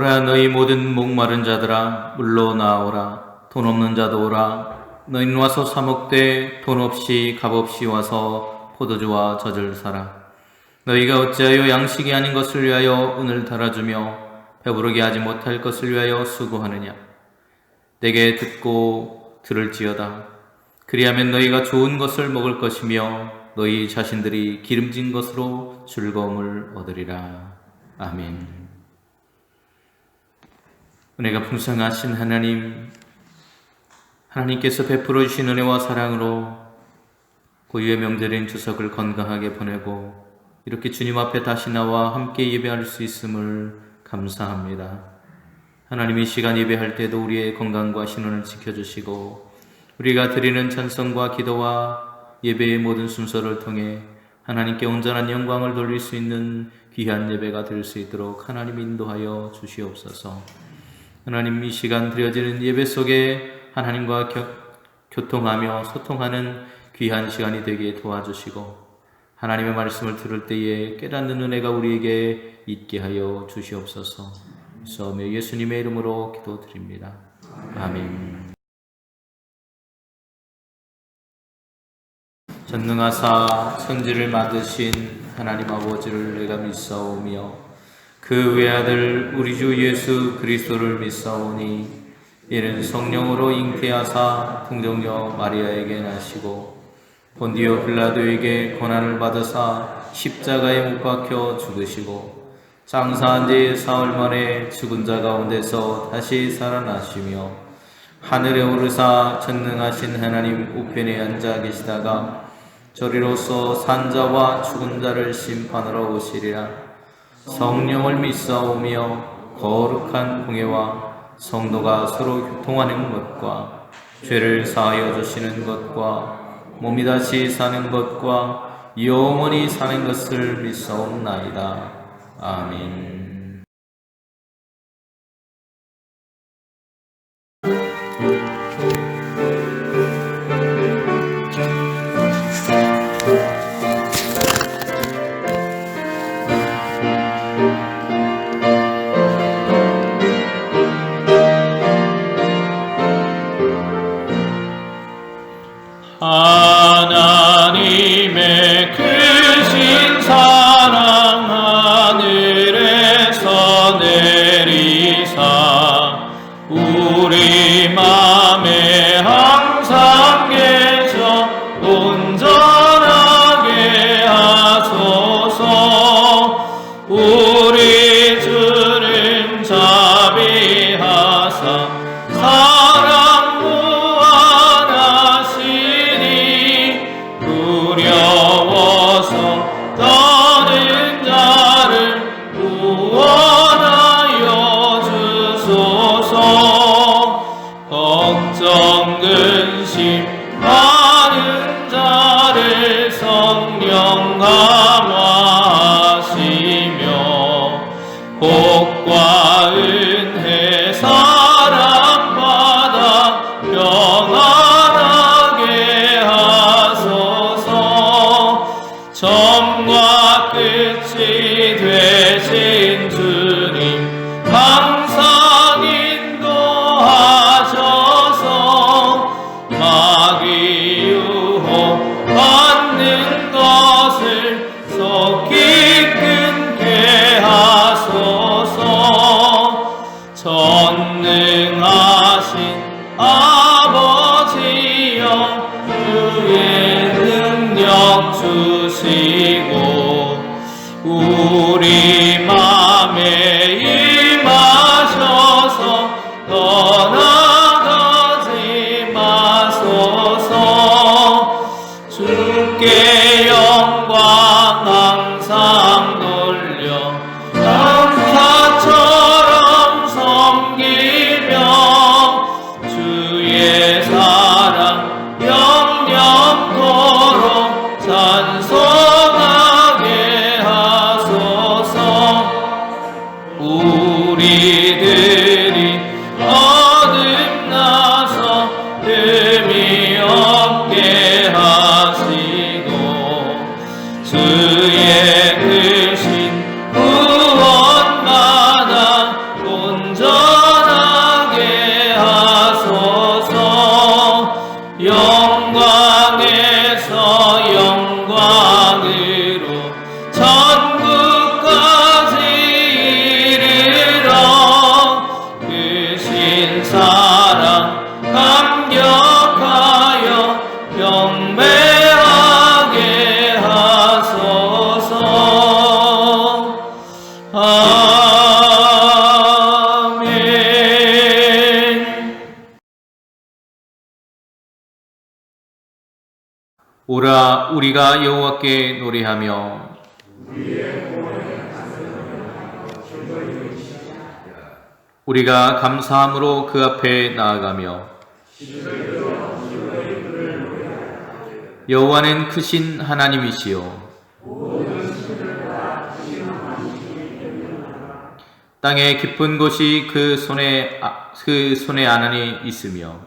오라 너희 모든 목마른 자들아 물러 나오라. 돈 없는 자도 오라. 너희는 와서 사 먹되 돈 없이 값 없이 와서 포도주와 젖을 사라. 너희가 어찌하여 양식이 아닌 것을 위하여 은을 달아주며 배부르게 하지 못할 것을 위하여 수고하느냐. 내게 듣고 들을지어다. 그리하면 너희가 좋은 것을 먹을 것이며 너희 자신들이 기름진 것으로 즐거움을 얻으리라. 아멘. 은혜가 풍성하신 하나님께서 베풀어 주신 은혜와 사랑으로 고유의 명절인 추석을 건강하게 보내고 이렇게 주님 앞에 다시 나와 함께 예배할 수 있음을 감사합니다. 하나님, 이 시간 예배할 때도 우리의 건강과 신원을 지켜주시고 우리가 드리는 찬송과 기도와 예배의 모든 순서를 통해 하나님께 온전한 영광을 돌릴 수 있는 귀한 예배가 될 수 있도록 하나님 인도하여 주시옵소서. 하나님, 이 시간 드려지는 예배 속에 하나님과 교통하며 소통하는 귀한 시간이 되게 도와주시고 하나님의 말씀을 들을 때에 깨닫는 은혜가 우리에게 있게 하여 주시옵소서. 그래서 예수님의 이름으로 기도드립니다. 아멘. 전능하사 천지를 만드신 하나님 아버지를 내가 믿사오며 그 외아들 우리 주 예수 그리스도를 믿사오니 이는 성령으로 잉태하사 풍정녀 마리아에게 나시고 본디오 빌라도에게 고난을 받으사 십자가에 못 박혀 죽으시고 장사한 지 사흘 만에 죽은 자 가운데서 다시 살아나시며 하늘에 오르사 전능하신 하나님 우편에 앉아 계시다가 저리로서 산자와 죽은 자를 심판하러 오시리라. 성령을 믿사오며 거룩한 공예와 성도가 서로 교통하는 것과 죄를 사하여 주시는 것과 몸이 다시 사는 것과 영원히 사는 것을 믿사옵나이다. 아멘. 하나님의 크신 사랑 하늘에서 내리사 우리 맘에 항상 계셔 온전하게 하소서. 우리 주는 자비하사 사랑 무한하시니 두려워서 떠는 자를 구원하여 주소서. 걱정 근심 많은 자를 성령 감화하시며 복과 은혜 사랑받아 평안하게 하소서. 처음과 끝이 되신 주님 항상 인도하셔서 마귀 유혹 받는 것을 속히 끊게 하소서. 전능하신 아버지여 주의 능력 주시고 우리 맘에 임하셔서 떠나가지 마소서. 주께 영광 항상 돌려 감사처럼 섬기며 주의 사랑 영영토록 찬송하게 하소서. 우리들이 거듭나서 흠이 없게 하시고 주의 크신 구원받아 온 오라 우리가 여호와께 노래하며 우리가 감사함으로 그 앞에 나아가며 여호와는 크신 하나님이시요 땅의 깊은 곳이 그 손에 안에 있으며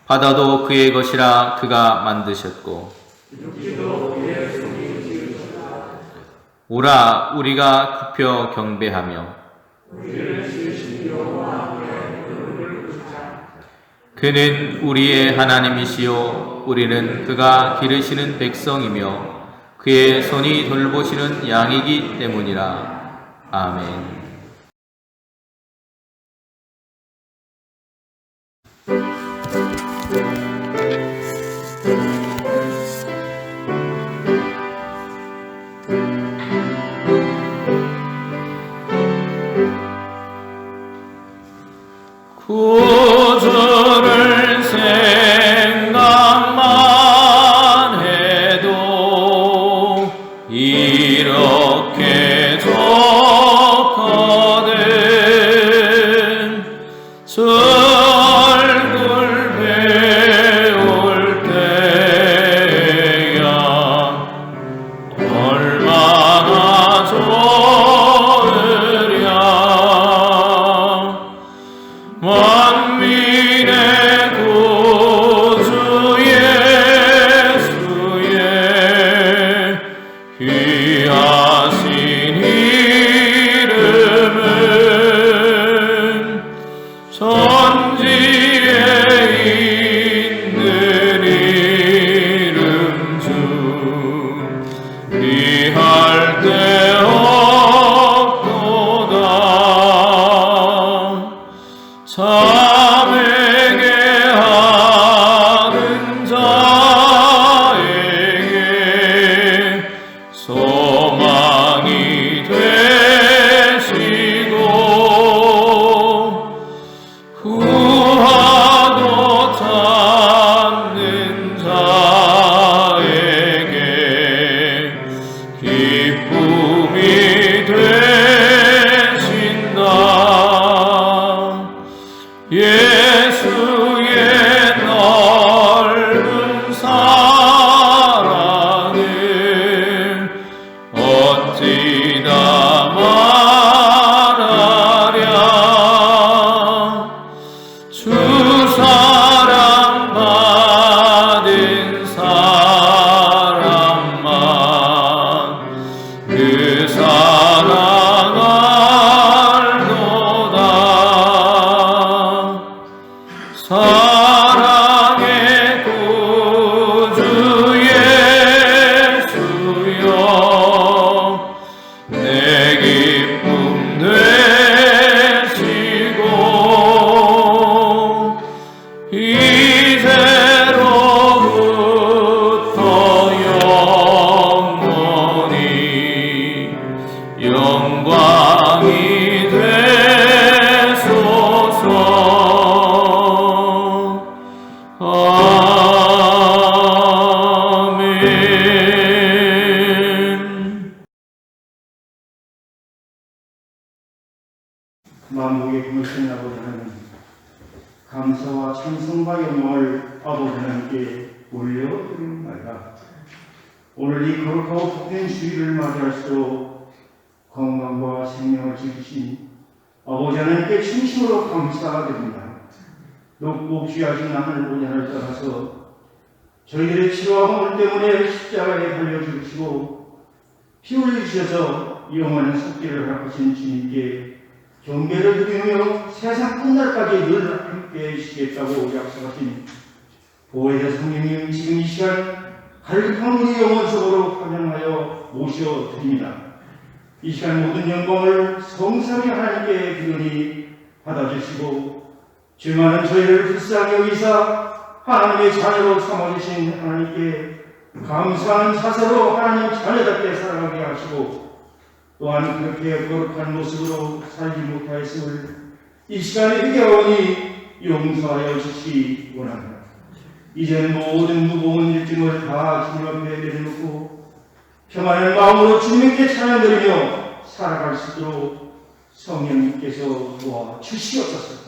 바다도 그의 것이라 그가 만드셨고 오라 우리가 굽혀 경배하며 그는 우리의 하나님이시요 우리는 그가 기르시는 백성이며 그의 손이 돌보시는 양이기 때문이라. 아멘. 구주를 생각만 해도 이렇게 좋거든. 주 얼굴 배울 때야 얼마나 좋으랴. 만민의 구주 예수의 귀하신 이름은 천지에 있는 이름 중 비할 데 없도다. 참에게 하는 자에게 소망이 되시고 구하도 찾는 자에게 기쁨이 되신다. 예수의 넓은 사랑을 어찌다 말하랴. 주 사랑 받은 사람만 그 사랑 알도다. 사랑의 구주 예수여 내 기쁨 되시고 이제로부터 영원히 영광이 되소서. 아멘. 만국의 구주신 아버지 하나님, 감사와 찬송과 영광을 아버지 하나님께 올려드립니다. 오늘 이 거룩하고 복된 주일을 맞이할수록 건강과 생명을 지키신 아버지 하나님께 진심으로 감사드립니다. 높고 귀하신 하늘 보좌를 따라서 저희들의 치료와 몸 때문에 십자가에 달려 죽으시고 피 흘리셔서 영원한 속죄를 허락하신 주님께 경배를 드리며 세상 끝날까지 늘 함께 해주시겠다고 약속하신 보혜자 성령님, 지금 이 시간 갈급한 우리 영혼 속으로 환영하여 모셔드립니다. 이 시간 모든 영광을 성삼위 하나님께 드리니 받아주시고 죄 많은 저희를 불쌍히 여기사 하나님의 자녀로 삼아주신 하나님께 감사하는 자세로 하나님 자녀답게 살아가게 하시고 또한 그렇게 거룩한 모습으로 살지 못하였음을 이 시간에 회개하오니 용서하여 주시기 원합니다. 이제는 모든 무거운 일증을 다 주님 앞에 내려놓고 평안한 마음으로 주님께 찬양드리며 살아갈 수 있도록 성령님께서 도와주시옵소서.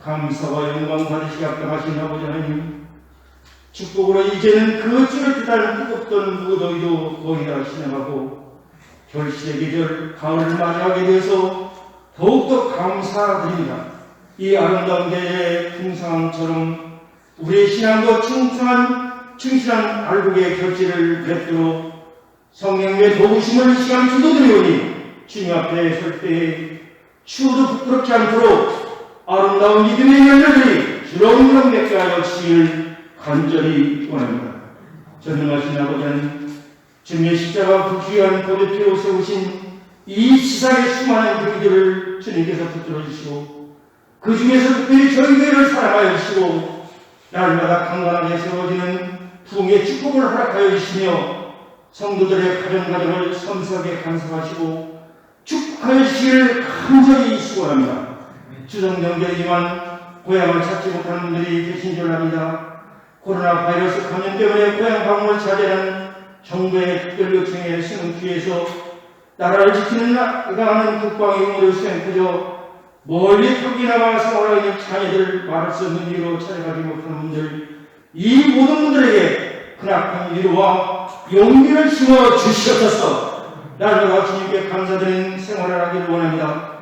감사와 영광 받으시기 합당하신 아버지 하나님, 축복으로 이제는 그 주를 뜻하는 뜨겁던 무더위도 거의 다 지나가고 결실의 계절 가을을 맞이하게 되어서 더욱더 감사드립니다. 이 아름다운 계절의 풍성함처럼 우리의 신앙도 충실한 알곡의 결실을 맺도록 성령의 도우심을 이 시간 기도드리오니 주님 앞에 설 때에 추워도 부끄럽지 않도록 아름다운 믿음의 열매들이 주렁주렁 맺게 하여 주시기를 간절히 원합니다. 전능하신 아버지는 주님의 십자가 그 귀한 보배피로 세우신 이 세상의 수많은 교회들을 주님께서 붙들어 주시고 그 중에서 특별히 저희 교회를 사랑하여 주시고 날마다 강건하게 세워지는 부흥의 축복을 허락하여 주시며 성도들의 가정을 섬세하게 간섭하시고 축복하여 주시기를 간절히 수고합니다. 추석명절이지만 고향을 찾지 못하는 분들이 계신 줄 압니다. 코로나 바이러스 감염 때문에 고향 방문을 자제하는 정부의 특별 요청에 쓰는 귀에서 나라를 지키는 나가는 국방의 의무를 수행하여 멀리 터기나가 생활하고 있는 자녀들 말할 수 없는 이유로 찾아가지 못하는 분들, 이 모든 분들에게 그나큰 위로와 용기를 심어 주시옵소서. 날마다 주님께 감사드리는 생활을 하기를 원합니다.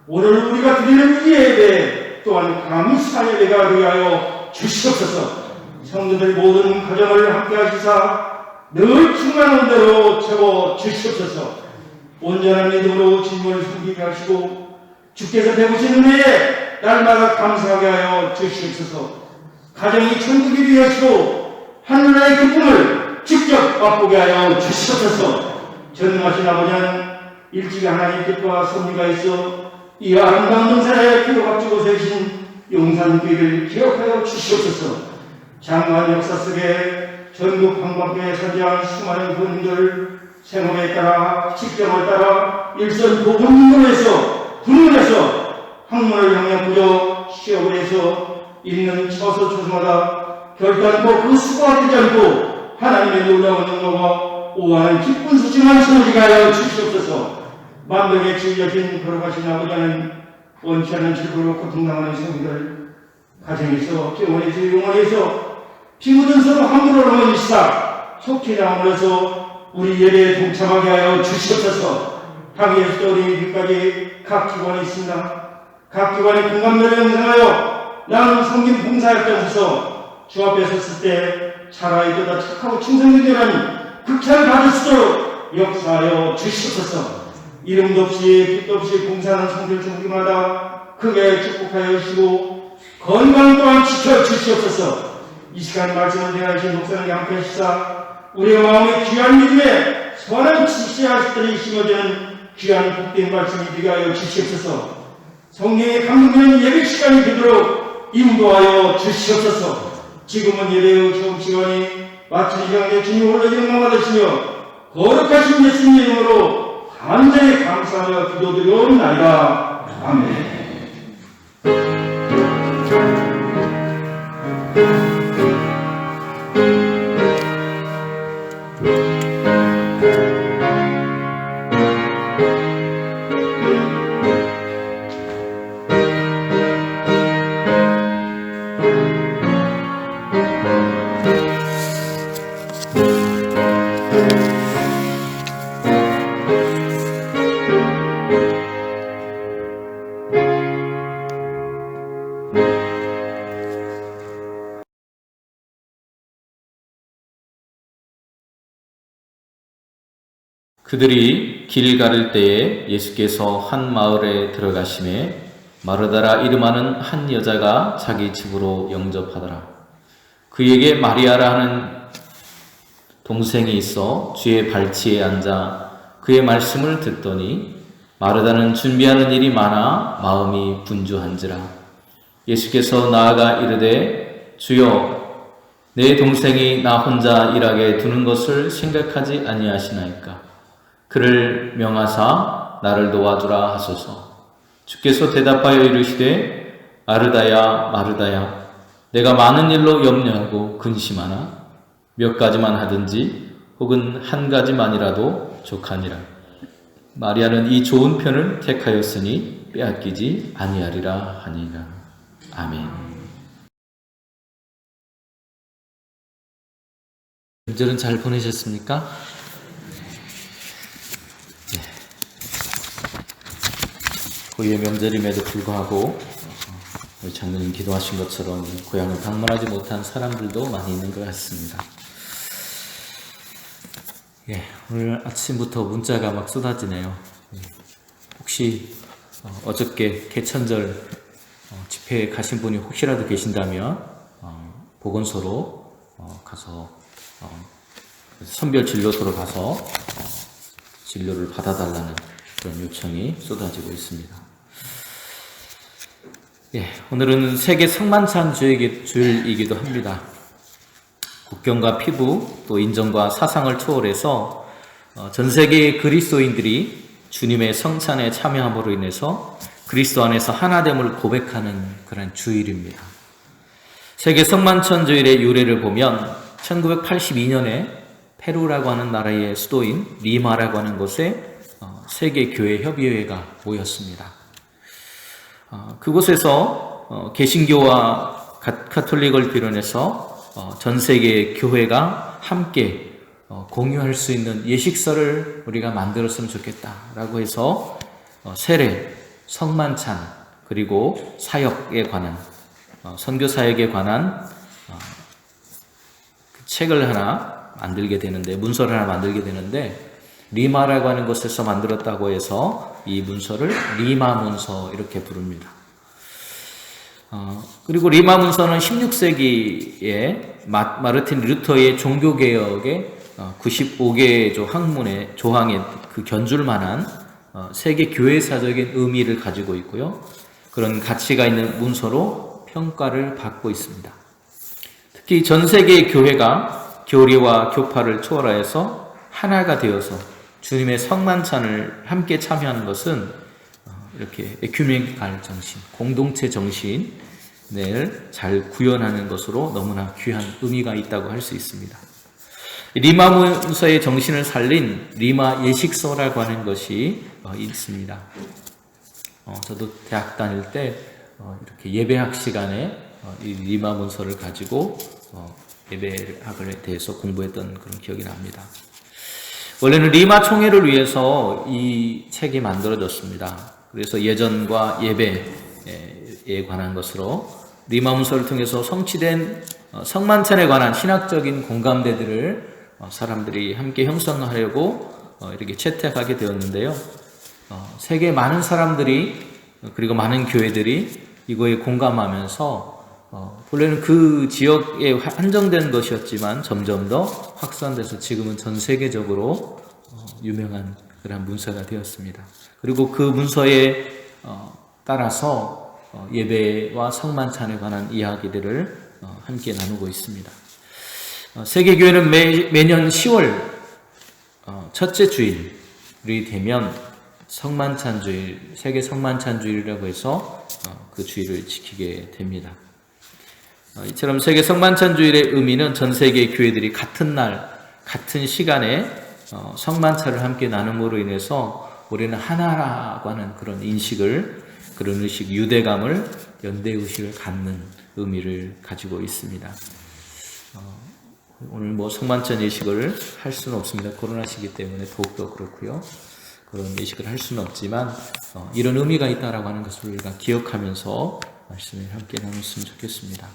오늘 우리가 드리는 이 예배 또한 감사의 예배가 되게 하여 주시옵소서. 성도들 모든 가정을 함께 하시사 늘 충만한 대로 채워 주시옵소서. 온전한 믿음으로 주님을 섬기게 하시고 주께서 베푸신 은혜에 날마다 감사하게 하여 주시옵소서. 가정이 천국이 되어지고 하늘나라의 기쁨을 직접 맛보게 하여 주시옵소서. 전능하신 아버지는 일찍이 하나님 뜻과 섭리가 있어 이 아름다운 동산에 피로 값주고 세우신 용산교회를 기억하여 주시옵소서. 장관 역사 속에 전국 방방교회 선지한 수많은 분들 생활에 따라 직장을 따라 일선 보분문에서 분문에서 학문을 향해 부여 시험을 해서 있는 처소처소마다 결단코 그 수고가 되지 않고 하나님의 놀라운 능력과 오하는 기쁜 소식만 소리가 하여 주시옵소서. 만병에 치유하신 걸어가신 아버지는 원치 않은 질고로 고통당하는 성도들 가정에서 병원에서 용원에서 피 묻은 서로 함부로 넘어지시다 속히 나오면서 우리 예배에 동참하게 하여 주시옵소서. 당일부터 우리까지 각 기관이 있습니다. 각 기관의 공감대를 형성하여 나는 성김 봉사협정에서 주 앞에 섰을 때 차라리 보다 착하고 충성되는 극찬을 받을 수 있도록 역사하여 주시옵소서. 이름도 없이 빛도 없이 봉사하는 성들 종기마다 크게 축복하여 주시고 건강 또한 지켜주시옵소서. 이 시간 말씀을 대하신 목사님께 함께 하시사 우리의 마음의 귀한 믿음에 선한 씨앗들이 심어지는 귀한 복된 말씀이 되게 하여 주시옵소서. 성령의 감동되는 예배 시간이 되도록 인도하여 주시옵소서. 지금은 예배의 처음 시간이 마치는 시간에 주님 홀로 영광 받으시며 거룩하신 예수님 이름으로 간절히 감사하며 기도드리옵나이다. 아멘. 그들이 길 가를 때에 예수께서 한 마을에 들어가심에 마르다라 이름하는 한 여자가 자기 집으로 영접하더라. 그에게 마리아라 하는 동생이 있어 주의 발치에 앉아 그의 말씀을 듣더니 마르다는 준비하는 일이 많아 마음이 분주한지라. 예수께서 나아가 이르되 주여 내 동생이 나 혼자 일하게 두는 것을 생각하지 아니하시나이까. 그를 명하사 나를 도와주라 하소서. 주께서 대답하여 이르시되 마르다야 마르다야 내가 많은 일로 염려하고 근심하나 몇 가지만 하든지 혹은 한 가지만이라도 족하니라. 마리아는 이 좋은 편을 택하였으니 빼앗기지 아니하리라 하니라. 아멘. 명절은 잘 보내셨습니까? 고유의 명절임에도 불구하고 우리 장로님 기도하신 것처럼 고향을 방문하지 못한 사람들도 많이 있는 것 같습니다. 오늘 아침부터 문자가 막 쏟아지네요. 혹시 어저께 개천절 집회에 가신 분이 혹시라도 계신다면 보건소로 가서 선별 진료소로 가서 진료를 받아달라는 그런 요청이 쏟아지고 있습니다. 오늘은 세계 성만찬 주일이기도 합니다. 국경과 피부, 또 인정과 사상을 초월해서 전 세계의 그리스도인들이 주님의 성찬에 참여함으로 인해서 그리스도 안에서 하나됨을 고백하는 그런 주일입니다. 세계 성만찬 주일의 유래를 보면 1982년에 페루라고 하는 나라의 수도인 리마라고 하는 곳에 세계교회협의회가 모였습니다. 그곳에서 개신교와 가톨릭을 비롯해서 전 세계의 교회가 함께 공유할 수 있는 예식서를 우리가 만들었으면 좋겠다라고 해서 세례, 성만찬, 그리고 사역에 관한 선교 사역에 관한 책을 하나 만들게 되는데, 문서를 하나 만들게 되는데, 리마라고 하는 곳에서 만들었다고 해서 이 문서를 리마 문서 이렇게 부릅니다. 그리고 리마 문서는 16세기에 마르틴 루터의 종교개혁의 95개의 조항의 그 견줄 만한 세계 교회사적인 의미를 가지고 있고요. 그런 가치가 있는 문서로 평가를 받고 있습니다. 특히 전 세계의 교회가 교리와 교파를 초월하여서 하나가 되어서 주님의 성만찬을 함께 참여하는 것은 이렇게 에큐메니칼 정신, 공동체 정신을 잘 구현하는 것으로 너무나 귀한 의미가 있다고 할 수 있습니다. 리마 문서의 정신을 살린 리마 예식서라고 하는 것이 있습니다. 저도 대학 다닐 때 이렇게 예배학 시간에 이 리마 문서를 가지고 예배학에 대해서 공부했던 그런 기억이 납니다. 원래는 리마 총회를 위해서 이 책이 만들어졌습니다. 그래서 예전과 예배에 관한 것으로 리마 문서를 통해서 성취된 성만찬에 관한 신학적인 공감대들을 사람들이 함께 형성하려고 이렇게 채택하게 되었는데요. 세계 많은 사람들이 그리고 많은 교회들이 이거에 공감하면서 원래는 그 지역에 한정된 것이었지만 점점 더 확산돼서 지금은 전 세계적으로 유명한 그런 문서가 되었습니다. 그리고 그 문서에 따라서 예배와 성만찬에 관한 이야기들을 함께 나누고 있습니다. 세계교회는 매년 10월 첫째 주일이 되면 성만찬주일, 세계 성만찬주일이라고 해서 그 주일을 지키게 됩니다. 이처럼 세계 성만찬주일의 의미는 전 세계 교회들이 같은 날, 같은 시간에 성만찬을 함께 나눔으로 인해서 우리는 하나라고 하는 그런 인식을, 그런 의식, 유대감을, 연대의식을 갖는 의미를 가지고 있습니다. 오늘 성만찬 예식을 할 수는 없습니다. 코로나 시기 때문에 더욱더 그렇고요. 그런 예식을 할 수는 없지만 이런 의미가 있다라고 하는 것을 우리가 기억하면서 말씀을 함께 나눴으면 좋겠습니다.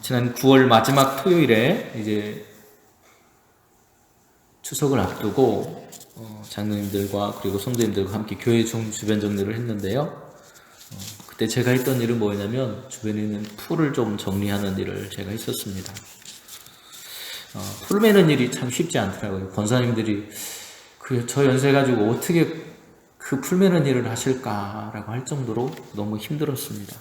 지난 9월 마지막 토요일에 이제 추석을 앞두고 장로님들과 그리고 성도님들과 함께 교회 주변 정리를 했는데요. 그때 제가 했던 일은 뭐였냐면 주변에 있는 풀을 좀 정리하는 일을 제가 했었습니다. 풀 매는 일이 참 쉽지 않더라고요. 권사님들이 저 연세 가지고 어떻게 그 풀 매는 일을 하실까라고 할 정도로 너무 힘들었습니다.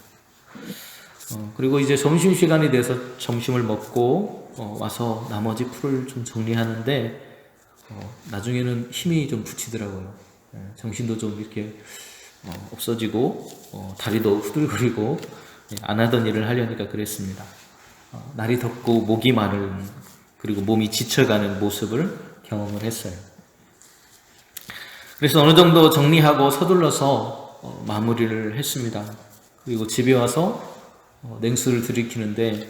그리고 이제 점심시간이 돼서 점심을 먹고 와서 나머지 풀을 좀 정리하는데 나중에는 힘이 좀 붙이더라고요. 정신도 좀 이렇게 없어지고 다리도 후들거리고 안 하던 일을 하려니까 그랬습니다. 날이 덥고 목이 마른, 그리고 몸이 지쳐가는 모습을 경험을 했어요. 그래서 어느 정도 정리하고 서둘러서 마무리를 했습니다. 그리고 집에 와서 냉수를 들이키는데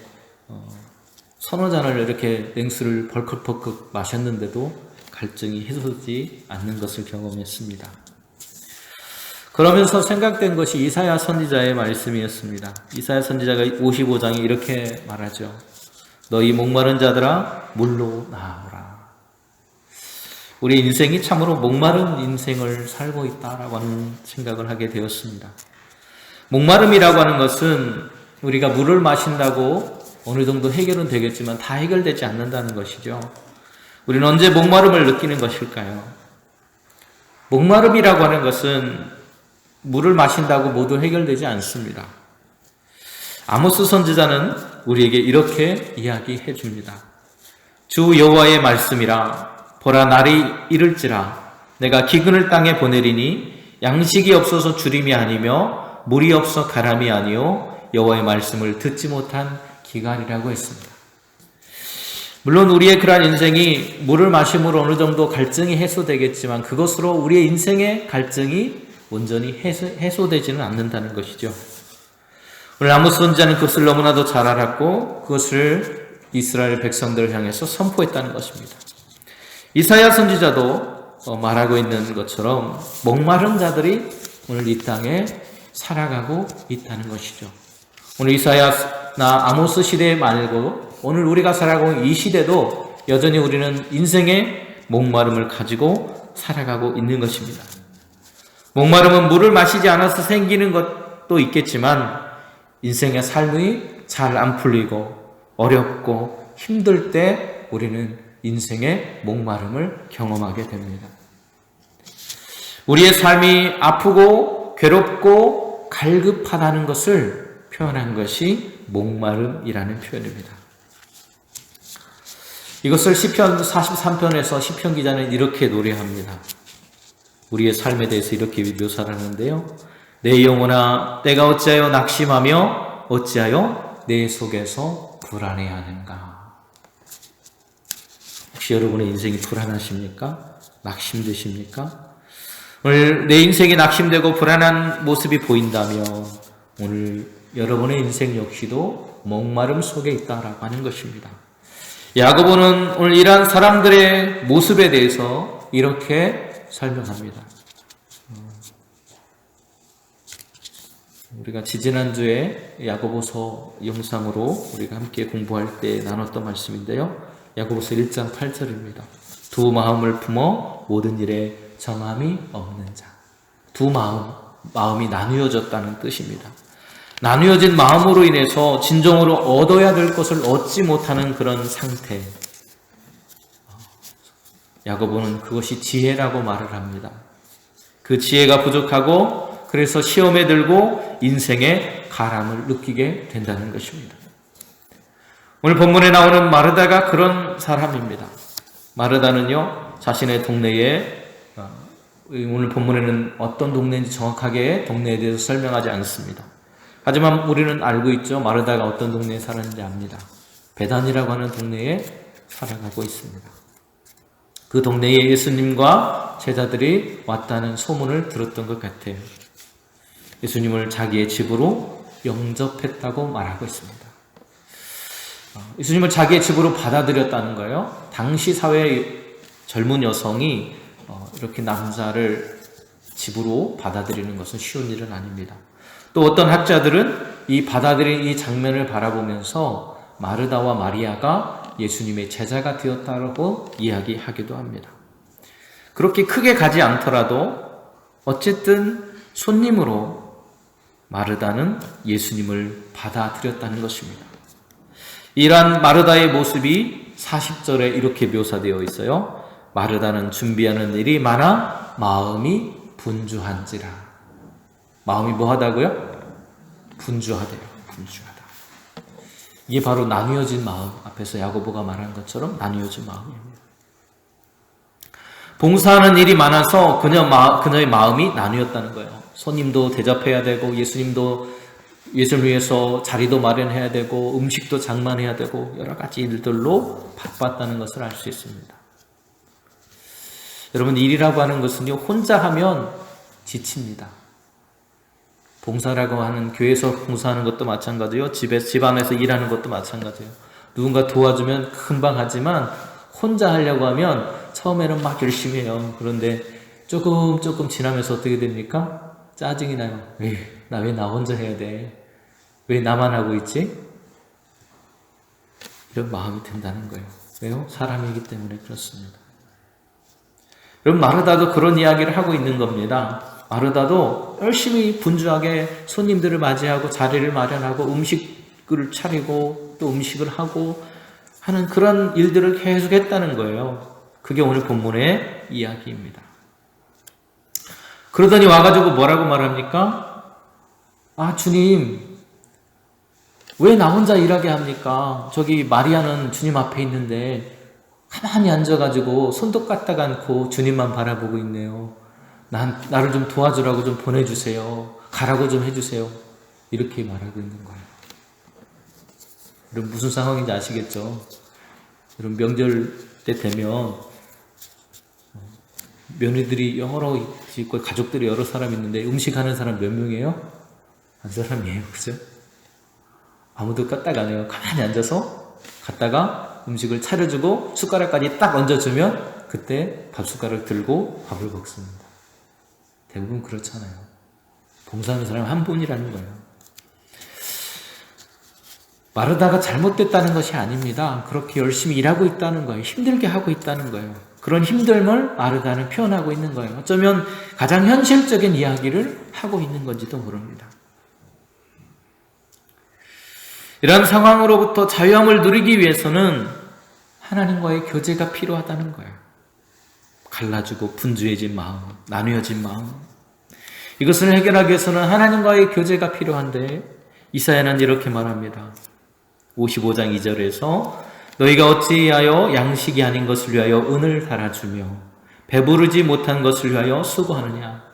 서너 잔을 이렇게 냉수를 벌컥벌컥 마셨는데도 갈증이 해소되지 않는 것을 경험했습니다. 그러면서 생각된 것이 이사야 선지자의 말씀이었습니다. 이사야 선지자가 55장에 이렇게 말하죠. 너희 목마른 자들아 물로 나오라. 우리 인생이 참으로 목마른 인생을 살고 있다라고 하는 생각을 하게 되었습니다. 목마름이라고 하는 것은 우리가 물을 마신다고 어느 정도 해결은 되겠지만 다 해결되지 않는다는 것이죠. 우리는 언제 목마름을 느끼는 것일까요? 목마름이라고 하는 것은 물을 마신다고 모두 해결되지 않습니다. 아모스 선지자는 우리에게 이렇게 이야기해 줍니다. 주 여호와의 말씀이라. 보라, 날이 이를지라. 내가 기근을 땅에 보내리니 양식이 없어서 주림이 아니며 물이 없어 가람이 아니요 여호와의 말씀을 듣지 못한 기갈이라고 했습니다. 물론 우리의 그러한 인생이 물을 마심으로 어느 정도 갈증이 해소되겠지만 그것으로 우리의 인생의 갈증이 온전히 해소되지는 않는다는 것이죠. 오늘 아모스 선지자는 그것을 너무나도 잘 알았고 그것을 이스라엘 백성들을 향해서 선포했다는 것입니다. 이사야 선지자도 말하고 있는 것처럼 목마른 자들이 오늘 이 땅에 살아가고 있다는 것이죠. 오늘 이사야나 아모스 시대 말고 오늘 우리가 살아가고 있는 이 시대도 여전히 우리는 인생의 목마름을 가지고 살아가고 있는 것입니다. 목마름은 물을 마시지 않아서 생기는 것도 있겠지만 인생의 삶이 잘 안 풀리고 어렵고 힘들 때 우리는 인생의 목마름을 경험하게 됩니다. 우리의 삶이 아프고 괴롭고 갈급하다는 것을 표현한 것이 목마름이라는 표현입니다. 이것을 시편 43편에서 시편 기자는 이렇게 노래합니다. 우리의 삶에 대해서 이렇게 묘사를 하는데요. 내 영혼아, 내가 어찌하여 낙심하며 어찌하여 내 속에서 불안해하는가. 혹시 여러분의 인생이 불안하십니까? 낙심되십니까? 오늘 내 인생이 낙심되고 불안한 모습이 보인다면 오늘 여러분의 인생 역시도 목마름 속에 있다라고 하는 것입니다. 야고보는 오늘 이러한 사람들의 모습에 대해서 이렇게 설명합니다. 우리가 지지난주에 야고보서 영상으로 우리가 함께 공부할 때 나눴던 말씀인데요. 야고보서 1장 8절입니다. 두 마음을 품어 모든 일에 정함이 없는 자. 두 마음이 나누어졌다는 뜻입니다. 나누어진 마음으로 인해서 진정으로 얻어야 될 것을 얻지 못하는 그런 상태. 야고보는 그것이 지혜라고 말을 합니다. 그 지혜가 부족하고 그래서 시험에 들고 인생의 가람을 느끼게 된다는 것입니다. 오늘 본문에 나오는 마르다가 그런 사람입니다. 마르다는요, 자신의 동네에, 오늘 본문에는 어떤 동네인지 정확하게 동네에 대해서 설명하지 않습니다. 하지만 우리는 알고 있죠. 마르다가 어떤 동네에 살았는지 압니다. 베단이라고 하는 동네에 살아가고 있습니다. 그 동네에 예수님과 제자들이 왔다는 소문을 들었던 것 같아요. 예수님을 자기의 집으로 영접했다고 말하고 있습니다. 예수님을 자기의 집으로 받아들였다는 거예요. 당시 사회의 젊은 여성이 이렇게 남자를 집으로 받아들이는 것은 쉬운 일은 아닙니다. 또 어떤 학자들은 이 받아들인 이 장면을 바라보면서 마르다와 마리아가 예수님의 제자가 되었다고 이야기하기도 합니다. 그렇게 크게 가지 않더라도 어쨌든 손님으로 마르다는 예수님을 받아들였다는 것입니다. 이러한 마르다의 모습이 40절에 이렇게 묘사되어 있어요. 마르다는 준비하는 일이 많아 마음이 분주한지라. 마음이 뭐하다고요? 분주하대요. 분주하다. 이게 바로 나뉘어진 마음, 앞에서 야고보가 말한 것처럼 나뉘어진 마음입니다. 봉사하는 일이 많아서 그녀의 마음이 나뉘었다는 거예요. 손님도 대접해야 되고 예수님도 예수를 위해서 자리도 마련해야 되고 음식도 장만해야 되고 여러 가지 일들로 바빴다는 것을 알 수 있습니다. 여러분, 일이라고 하는 것은요, 혼자 하면 지칩니다. 봉사라고 하는, 교회에서 봉사하는 것도 마찬가지요, 집 안에서 일하는 것도 마찬가지예요. 누군가 도와주면 금방 하지만 혼자 하려고 하면 처음에는 막 열심히 해요. 그런데 조금 지나면서 어떻게 됩니까? 짜증이 나요. 나 왜 나 혼자 해야 돼? 왜 나만 하고 있지? 이런 마음이 든다는 거예요. 왜요? 사람이기 때문에 그렇습니다. 여러분, 마르다도 그런 이야기를 하고 있는 겁니다. 마르다도 열심히 분주하게 손님들을 맞이하고 자리를 마련하고 음식을 차리고 또 음식을 하고 하는 그런 일들을 계속 했다는 거예요. 그게 오늘 본문의 이야기입니다. 그러더니 와가지고 뭐라고 말합니까? 주님, 왜 나 혼자 일하게 합니까? 저기 마리아는 주님 앞에 있는데 가만히 앉아가지고 손도 까딱 않고 주님만 바라보고 있네요. 나를 좀 도와주라고 좀 보내주세요. 가라고 좀 해주세요. 이렇게 말하고 있는 거예요. 여러분, 무슨 상황인지 아시겠죠? 여러분, 명절 때 되면 며느리들이 여러 있고 가족들이 여러 사람 있는데 음식하는 사람 몇 명이에요? 한 사람이에요. 그죠? 아무도 까딱 안 해요. 가만히 앉아서 갔다가 음식을 차려주고 숟가락까지 딱 얹어주면 그때 밥숟가락 들고 밥을 먹습니다. 대부분 그렇잖아요. 봉사하는 사람 한 분이라는 거예요. 마르다가 잘못됐다는 것이 아닙니다. 그렇게 열심히 일하고 있다는 거예요. 힘들게 하고 있다는 거예요. 그런 힘듦을 마르다는 표현하고 있는 거예요. 어쩌면 가장 현실적인 이야기를 하고 있는 건지도 모릅니다. 이런 상황으로부터 자유함을 누리기 위해서는 하나님과의 교제가 필요하다는 거예요. 갈라지고 분주해진 마음, 나뉘어진 마음. 이것을 해결하기 위해서는 하나님과의 교제가 필요한데 이사야는 이렇게 말합니다. 55장 2절에서 너희가 어찌하여 양식이 아닌 것을 위하여 은을 달아주며 배부르지 못한 것을 위하여 수고하느냐.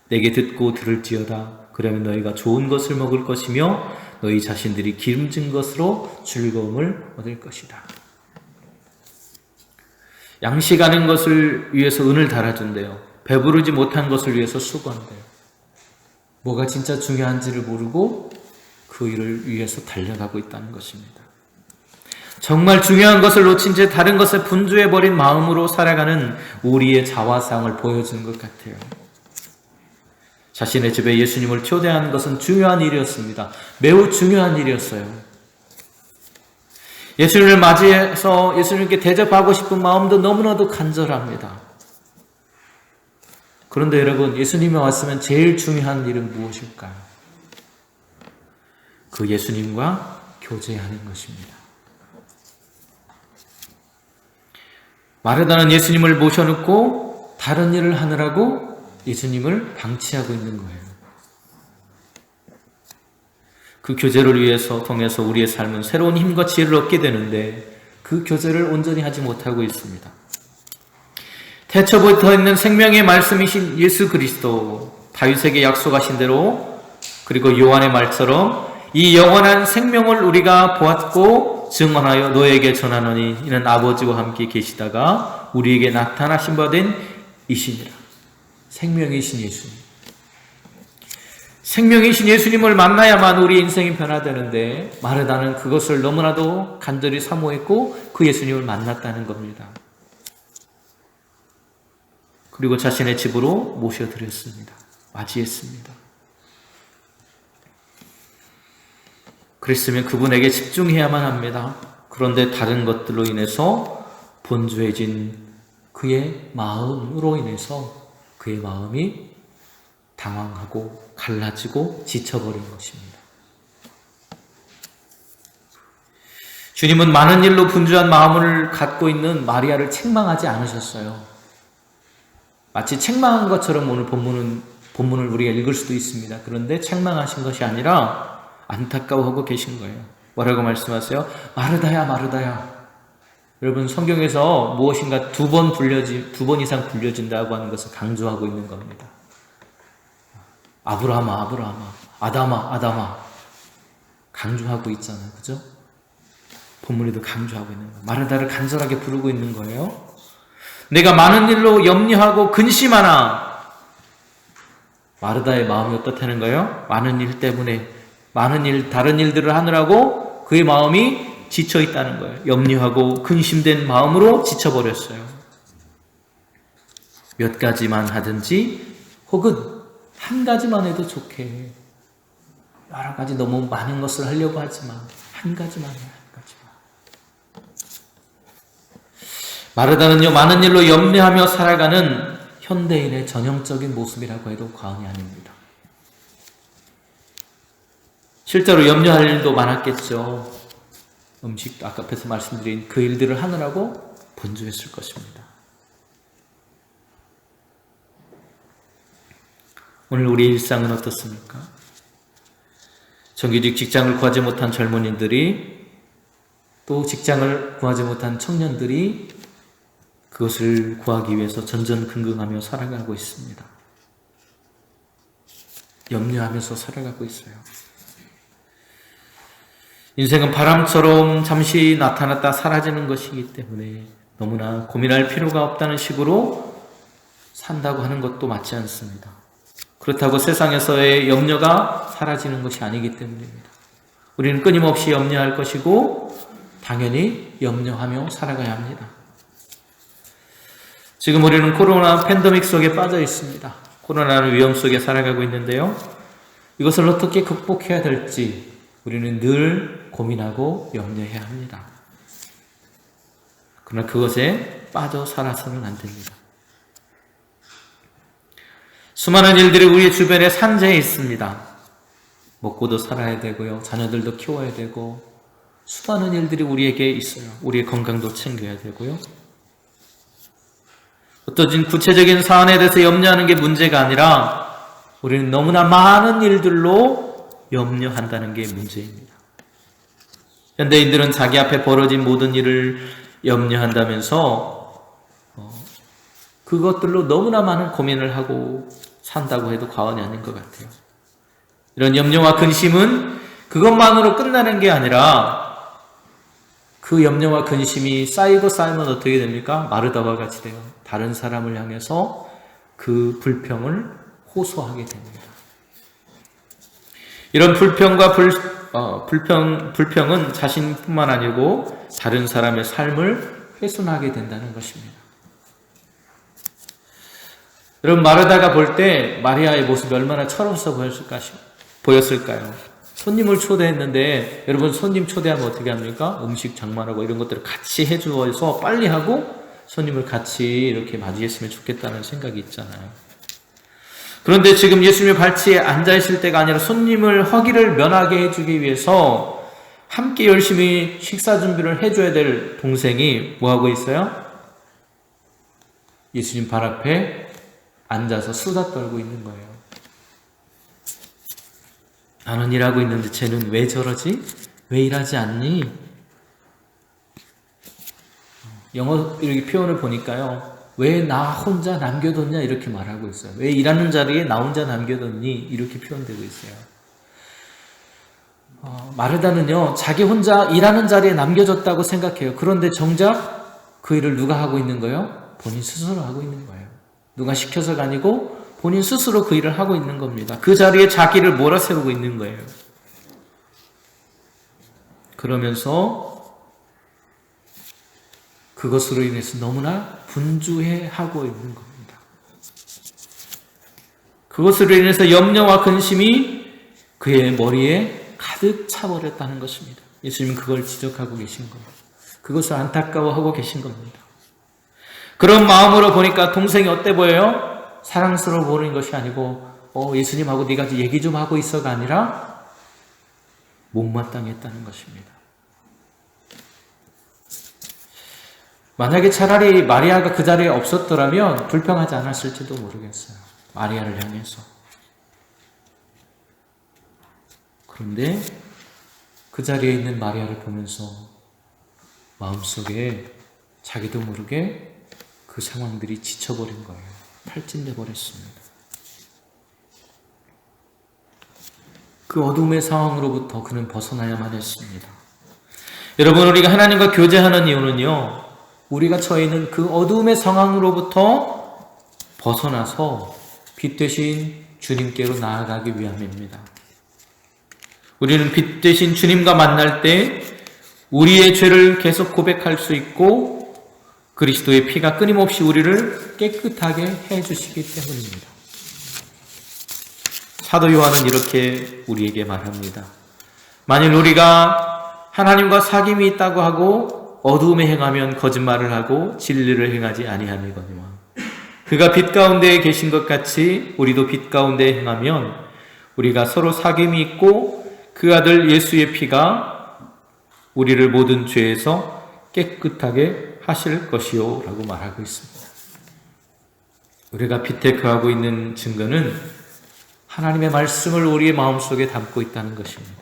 내게 듣고 들을지어다. 그러면 너희가 좋은 것을 먹을 것이며 너희 자신들이 기름진 것으로 즐거움을 얻을 것이다. 양식 아닌 것을 위해서 은을 달아준대요. 배부르지 못한 것을 위해서 수고한대요. 뭐가 진짜 중요한지를 모르고 그 일을 위해서 달려가고 있다는 것입니다. 정말 중요한 것을 놓친 채 다른 것에 분주해버린 마음으로 살아가는 우리의 자화상을 보여주는 것 같아요. 자신의 집에 예수님을 초대하는 것은 중요한 일이었습니다. 매우 중요한 일이었어요. 예수님을 맞이해서 예수님께 대접하고 싶은 마음도 너무나도 간절합니다. 그런데 여러분, 예수님이 왔으면 제일 중요한 일은 무엇일까요? 그 예수님과 교제하는 것입니다. 마르다는 예수님을 모셔놓고 다른 일을 하느라고 예수님을 방치하고 있는 거예요. 그 교제를 위해서 통해서 우리의 삶은 새로운 힘과 지혜를 얻게 되는데 그 교제를 온전히 하지 못하고 있습니다. 태초부터 있는 생명의 말씀이신 예수 그리스도, 다윗에게 약속하신 대로, 그리고 요한의 말처럼 이 영원한 생명을 우리가 보았고 증언하여 너에게 전하노니 이는 아버지와 함께 계시다가 우리에게 나타나신 바 된 이시니라. 생명이신 예수님. 생명이신 예수님을 만나야만 우리 인생이 변화되는데 마르다는 그것을 너무나도 간절히 사모했고 그 예수님을 만났다는 겁니다. 그리고 자신의 집으로 모셔드렸습니다. 맞이했습니다. 그랬으면 그분에게 집중해야만 합니다. 그런데 다른 것들로 인해서 분주해진 그의 마음으로 인해서 그의 마음이 당황하고 갈라지고 지쳐버린 것입니다. 주님은 많은 일로 분주한 마음을 갖고 있는 마리아를 책망하지 않으셨어요. 마치 책망한 것처럼 오늘 본문을 우리가 읽을 수도 있습니다. 그런데 책망하신 것이 아니라 안타까워하고 계신 거예요. 뭐라고 말씀하세요? 마르다야, 마르다야. 여러분, 성경에서 무엇인가 두 번 이상 불려진다고 하는 것을 강조하고 있는 겁니다. 아브라함아, 아브라함아, 아담아, 아담아. 강조하고 있잖아요. 그죠? 본문에도 강조하고 있는 거예요. 마르다를 간절하게 부르고 있는 거예요. 내가 많은 일로 염려하고 근심하나. 마르다의 마음이 어떻다는 거예요? 많은 일 때문에 다른 일들을 하느라고 그의 마음이 지쳐 있다는 거예요. 염려하고 근심된 마음으로 지쳐버렸어요. 몇 가지만 하든지 혹은 한 가지만 해도 좋게. 여러 가지 너무 많은 것을 하려고 하지만 한 가지만 해요. 한 가지만. 마르다는요, 많은 일로 염려하며 살아가는 현대인의 전형적인 모습이라고 해도 과언이 아닙니다. 실제로 염려할 일도 많았겠죠. 음식, 아까 앞에서 말씀드린 그 일들을 하느라고 분주했을 것입니다. 오늘 우리의 일상은 어떻습니까? 정규직 직장을 구하지 못한 젊은이들이, 또 직장을 구하지 못한 청년들이 그것을 구하기 위해서 전전긍긍하며 살아가고 있습니다. 염려하면서 살아가고 있어요. 인생은 바람처럼 잠시 나타났다 사라지는 것이기 때문에 너무나 고민할 필요가 없다는 식으로 산다고 하는 것도 맞지 않습니다. 그렇다고 세상에서의 염려가 사라지는 것이 아니기 때문입니다. 우리는 끊임없이 염려할 것이고 당연히 염려하며 살아가야 합니다. 지금 우리는 코로나 팬데믹 속에 빠져 있습니다. 코로나는 위험 속에 살아가고 있는데요. 이것을 어떻게 극복해야 될지 우리는 늘 고민하고 염려해야 합니다. 그러나 그것에 빠져 살아서는 안 됩니다. 수많은 일들이 우리 주변에 산재해 있습니다. 먹고도 살아야 되고요. 자녀들도 키워야 되고 수많은 일들이 우리에게 있어요. 우리의 건강도 챙겨야 되고요. 어떤 구체적인 사안에 대해서 염려하는 게 문제가 아니라 우리는 너무나 많은 일들로 염려한다는 게 문제입니다. 현대인들은 자기 앞에 벌어진 모든 일을 염려한다면서 그것들로 너무나 많은 고민을 하고 산다고 해도 과언이 아닌 것 같아요. 이런 염려와 근심은 그것만으로 끝나는 게 아니라 그 염려와 근심이 쌓이고 쌓이면 어떻게 됩니까? 마르다와 같이 돼요. 다른 사람을 향해서 그 불평을 호소하게 됩니다. 이런 불평과 불평은 자신뿐만 아니고 다른 사람의 삶을 훼손하게 된다는 것입니다. 여러분, 마르다가 볼 때 마리아의 모습이 얼마나 철없어 보였을까요? 손님을 초대했는데 여러분, 손님 초대하면 어떻게 합니까? 음식 장만하고 이런 것들을 같이 해주어서 빨리 하고 손님을 같이 이렇게 맞이했으면 좋겠다는 생각이 있잖아요. 그런데 지금 예수님의 발치에 앉아있을 때가 아니라 손님을 허기를 면하게 해주기 위해서 함께 열심히 식사 준비를 해줘야 될 동생이 뭐하고 있어요? 예수님 발 앞에 앉아서 수다 떨고 있는 거예요. 나는 일하고 있는데 쟤는 왜 저러지? 왜 일하지 않니? 영어 이렇게 표현을 보니까요. 왜 나 혼자 남겨뒀냐 이렇게 말하고 있어요. 왜 일하는 자리에 나 혼자 남겨뒀니? 이렇게 표현되고 있어요. 마르다는요. 자기 혼자 일하는 자리에 남겨졌다고 생각해요. 그런데 정작 그 일을 누가 하고 있는 거예요? 본인 스스로 하고 있는 거예요. 누가 시켜서가 아니고 본인 스스로 그 일을 하고 있는 겁니다. 그 자리에 자기를 몰아세우고 있는 거예요. 그러면서 그것으로 인해서 너무나 분주해하고 있는 겁니다. 그것으로 인해서 염려와 근심이 그의 머리에 가득 차버렸다는 것입니다. 예수님은 그걸 지적하고 계신 겁니다. 그것을 안타까워하고 계신 겁니다. 그런 마음으로 보니까 동생이 어때 보여요? 사랑스러워 보이는 것이 아니고 예수님하고 네가 얘기 좀 하고 있어가 아니라 못마땅했다는 것입니다. 만약에 차라리 마리아가 그 자리에 없었더라면 불평하지 않았을지도 모르겠어요. 마리아를 향해서. 그런데 그 자리에 있는 마리아를 보면서 마음속에 자기도 모르게 그 상황들이 지쳐버린 거예요. 탈진돼 버렸습니다. 그 어둠의 상황으로부터 그는 벗어나야만 했습니다. 여러분, 우리가 하나님과 교제하는 이유는요, 우리가 처해 있는 그 어둠의 상황으로부터 벗어나서 빛 되신 주님께로 나아가기 위함입니다. 우리는 빛 되신 주님과 만날 때 우리의 죄를 계속 고백할 수 있고 그리스도의 피가 끊임없이 우리를 깨끗하게 해주시기 때문입니다. 사도 요한은 이렇게 우리에게 말합니다. 만일 우리가 하나님과 사귐이 있다고 하고 어두움에 행하면 거짓말을 하고 진리를 행하지 아니하니거니와 그가 빛 가운데에 계신 것 같이 우리도 빛 가운데에 행하면 우리가 서로 사귐이 있고 그 아들 예수의 피가 우리를 모든 죄에서 깨끗하게 하실 것이요 라고 말하고 있습니다. 우리가 빛에 거하고 있는 증거는 하나님의 말씀을 우리의 마음속에 담고 있다는 것입니다.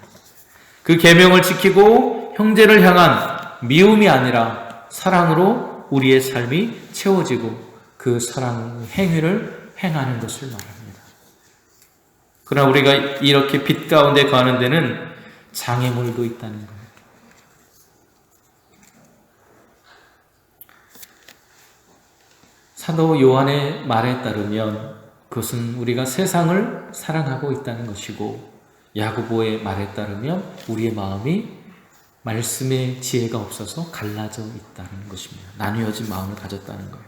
그 계명을 지키고 형제를 향한 미움이 아니라 사랑으로 우리의 삶이 채워지고 그 사랑 행위를 행하는 것을 말합니다. 그러나 우리가 이렇게 빛 가운데 거하는 데는 장애물도 있다는 거예요. 사도 요한의 말에 따르면 그것은 우리가 세상을 사랑하고 있다는 것이고 야고보의 말에 따르면 우리의 마음이 말씀의 지혜가 없어서 갈라져 있다는 것입니다. 나뉘어진 마음을 가졌다는 거예요.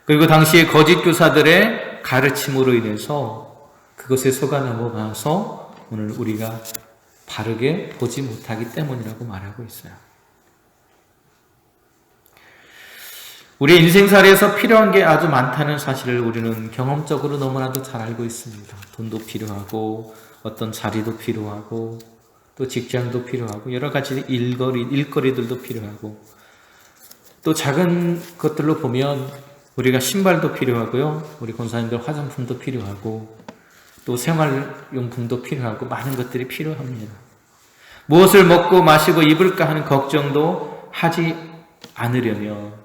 그리고 당시의 거짓 교사들의 가르침으로 인해서 그것에 속아 넘어가서 오늘 우리가 바르게 보지 못하기 때문이라고 말하고 있어요. 우리의 인생살이에서 필요한 게 아주 많다는 사실을 우리는 경험적으로 너무나도 잘 알고 있습니다. 돈도 필요하고 어떤 자리도 필요하고 또 직장도 필요하고 여러 가지 일거리들도 필요하고 또 작은 것들로 보면 우리가 신발도 필요하고요. 우리 권사님들 화장품도 필요하고 또 생활용품도 필요하고 많은 것들이 필요합니다. 무엇을 먹고 마시고 입을까 하는 걱정도 하지 않으려면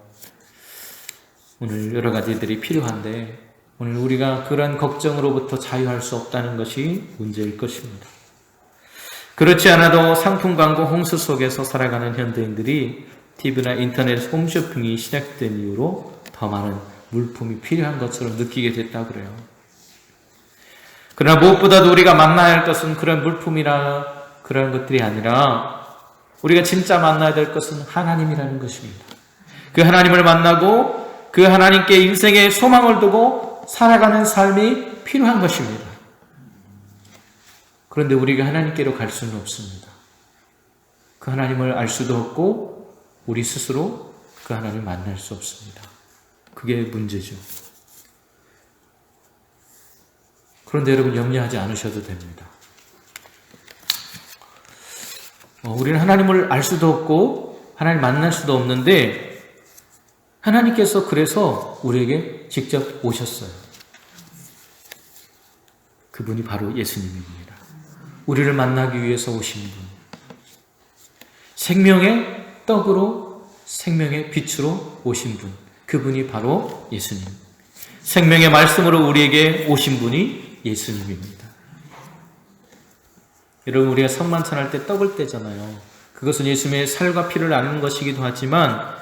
오늘 여러 가지들이 필요한데 오늘 우리가 그런 걱정으로부터 자유할 수 없다는 것이 문제일 것입니다. 그렇지 않아도 상품 광고 홍수 속에서 살아가는 현대인들이 TV나 인터넷 홈쇼핑이 시작된 이후로 더 많은 물품이 필요한 것처럼 느끼게 됐다고 그래요. 그러나 무엇보다도 우리가 만나야 할 것은 그런 물품이나 그런 것들이 아니라 우리가 진짜 만나야 될 것은 하나님이라는 것입니다. 그 하나님을 만나고 그 하나님께 인생의 소망을 두고 살아가는 삶이 필요한 것입니다. 그런데 우리가 하나님께로 갈 수는 없습니다. 그 하나님을 알 수도 없고 우리 스스로 그 하나님을 만날 수 없습니다. 그게 문제죠. 그런데 여러분 염려하지 않으셔도 됩니다. 우리는 하나님을 알 수도 없고 하나님 만날 수도 없는데 하나님께서 그래서 우리에게 직접 오셨어요. 그분이 바로 예수님입니다. 우리를 만나기 위해서 오신 분. 생명의 떡으로 생명의 빛으로 오신 분. 그분이 바로 예수님. 생명의 말씀으로 우리에게 오신 분이 예수님입니다. 여러분 우리가 성만찬할 때 떡을 떼잖아요. 그것은 예수님의 살과 피를 나누는 것이기도 하지만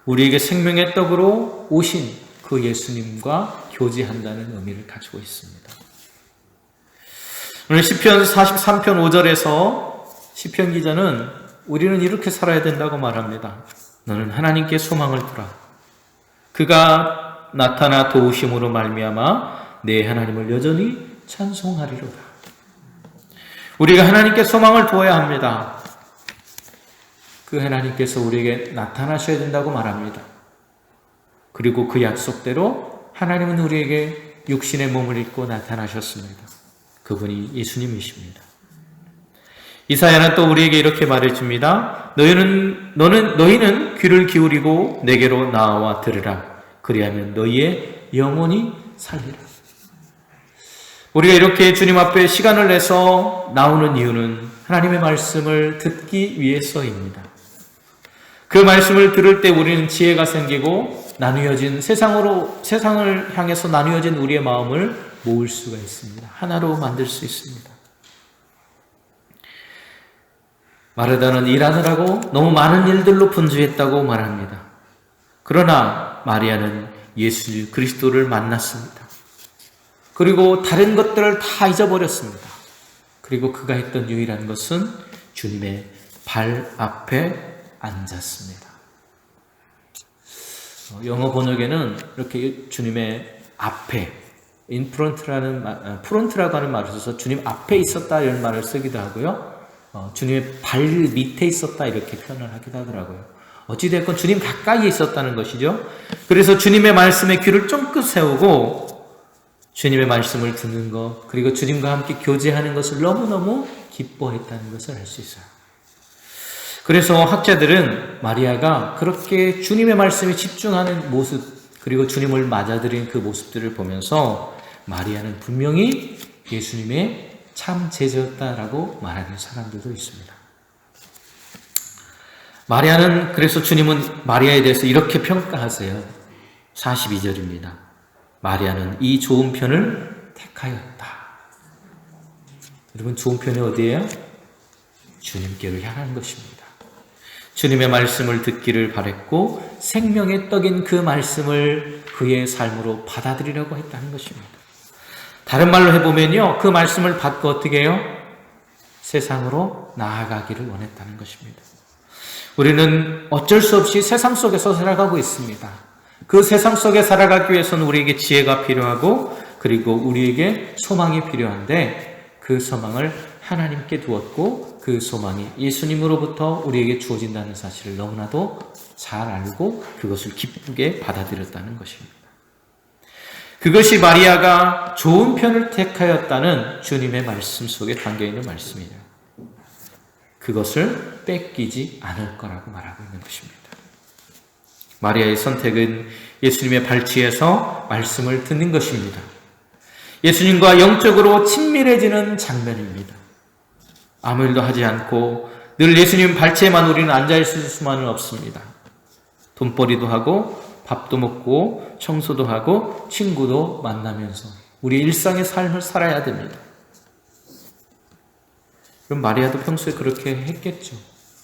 우리에게 생명의 떡으로 오신 그 예수님과 교제한다는 의미를 가지고 있습니다. 오늘 시편 43편 5절에서 시편 기자는 우리는 이렇게 살아야 된다고 말합니다. 너는 하나님께 소망을 두라. 그가 나타나 도우심으로 말미암아 내 하나님을 여전히 찬송하리로다. 우리가 하나님께 소망을 두어야 합니다. 그 하나님께서 우리에게 나타나셔야 된다고 말합니다. 그리고 그 약속대로 하나님은 우리에게 육신의 몸을 입고 나타나셨습니다. 그분이 예수님이십니다. 이사야는 또 우리에게 이렇게 말해줍니다. 너희는 귀를 기울이고 내게로 나와 들으라. 그리하면 너희의 영혼이 살리라. 우리가 이렇게 주님 앞에 시간을 내서 나오는 이유는 하나님의 말씀을 듣기 위해서입니다. 그 말씀을 들을 때 우리는 지혜가 생기고 나뉘어진 세상을 향해서 나뉘어진 우리의 마음을 모을 수가 있습니다. 하나로 만들 수 있습니다. 마르다는 일하느라고 너무 많은 일들로 분주했다고 말합니다. 그러나 마리아는 예수 그리스도를 만났습니다. 그리고 다른 것들을 다 잊어버렸습니다. 그리고 그가 했던 유일한 것은 주님의 발 앞에 앉았습니다. 영어 번역에는 이렇게 주님의 앞에, 프론트라고 하는 말을 써서 주님 앞에 있었다 이런 말을 쓰기도 하고요. 주님의 발 밑에 있었다 이렇게 표현을 하기도 하더라고요. 어찌됐건 주님 가까이에 있었다는 것이죠. 그래서 주님의 말씀에 귀를 쫑긋 세우고 주님의 말씀을 듣는 것, 그리고 주님과 함께 교제하는 것을 너무너무 기뻐했다는 것을 알 수 있어요. 그래서 학자들은 마리아가 그렇게 주님의 말씀에 집중하는 모습, 그리고 주님을 맞아들인 그 모습들을 보면서 마리아는 분명히 예수님의 참 제자였다라고 말하는 사람들도 있습니다. 마리아는, 그래서 주님은 마리아에 대해서 이렇게 평가하세요. 42절입니다. 마리아는 이 좋은 편을 택하였다. 여러분, 좋은 편이 어디예요? 주님께로 향한 것입니다. 주님의 말씀을 듣기를 바랬고 생명의 떡인 그 말씀을 그의 삶으로 받아들이려고 했다는 것입니다. 다른 말로 해보면요, 그 말씀을 받고 어떻게 해요? 세상으로 나아가기를 원했다는 것입니다. 우리는 어쩔 수 없이 세상 속에서 살아가고 있습니다. 그 세상 속에 살아가기 위해서는 우리에게 지혜가 필요하고 그리고 우리에게 소망이 필요한데 그 소망을 하나님께 두었고 그 소망이 예수님으로부터 우리에게 주어진다는 사실을 너무나도 잘 알고 그것을 기쁘게 받아들였다는 것입니다. 그것이 마리아가 좋은 편을 택하였다는 주님의 말씀 속에 담겨있는 말씀이에요. 그것을 뺏기지 않을 거라고 말하고 있는 것입니다. 마리아의 선택은 예수님의 발치에서 말씀을 듣는 것입니다. 예수님과 영적으로 친밀해지는 장면입니다. 아무 일도 하지 않고 늘 예수님 발치에만 우리는 앉아있을 수만은 없습니다. 돈벌이도 하고 밥도 먹고 청소도 하고 친구도 만나면서 우리 일상의 삶을 살아야 됩니다. 그럼 마리아도 평소에 그렇게 했겠죠.